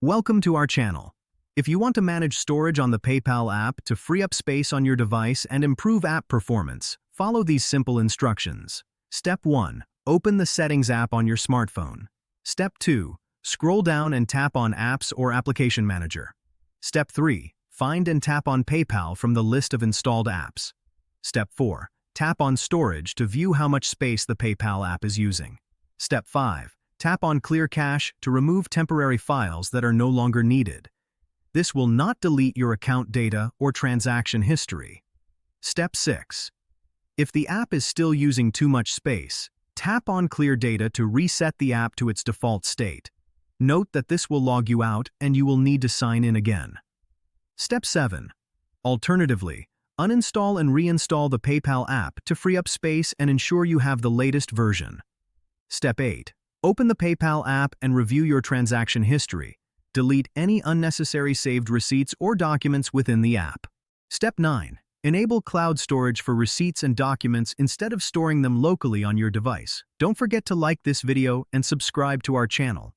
Welcome to our channel. If you want to manage storage on the PayPal app to free up space on your device and improve app performance, follow these simple instructions. Step 1. Open the Settings app on your smartphone. Step 2. Scroll down and tap on Apps or Application Manager. Step 3. Find and tap on PayPal from the list of installed apps. Step 4. Tap on Storage to view how much space the PayPal app is using. Step 5. Tap on Clear Cache to remove temporary files that are no longer needed. This will not delete your account data or transaction history. Step 6. If the app is still using too much space, tap on Clear Data to reset the app to its default state. Note that this will log you out and you will need to sign in again. Step 7. Alternatively, uninstall and reinstall the PayPal app to free up space and ensure you have the latest version. Step 8. Open the PayPal app and review your transaction history. Delete any unnecessary saved receipts or documents within the app. Step 9. Enable cloud storage for receipts and documents instead of storing them locally on your device. Don't forget to like this video and subscribe to our channel.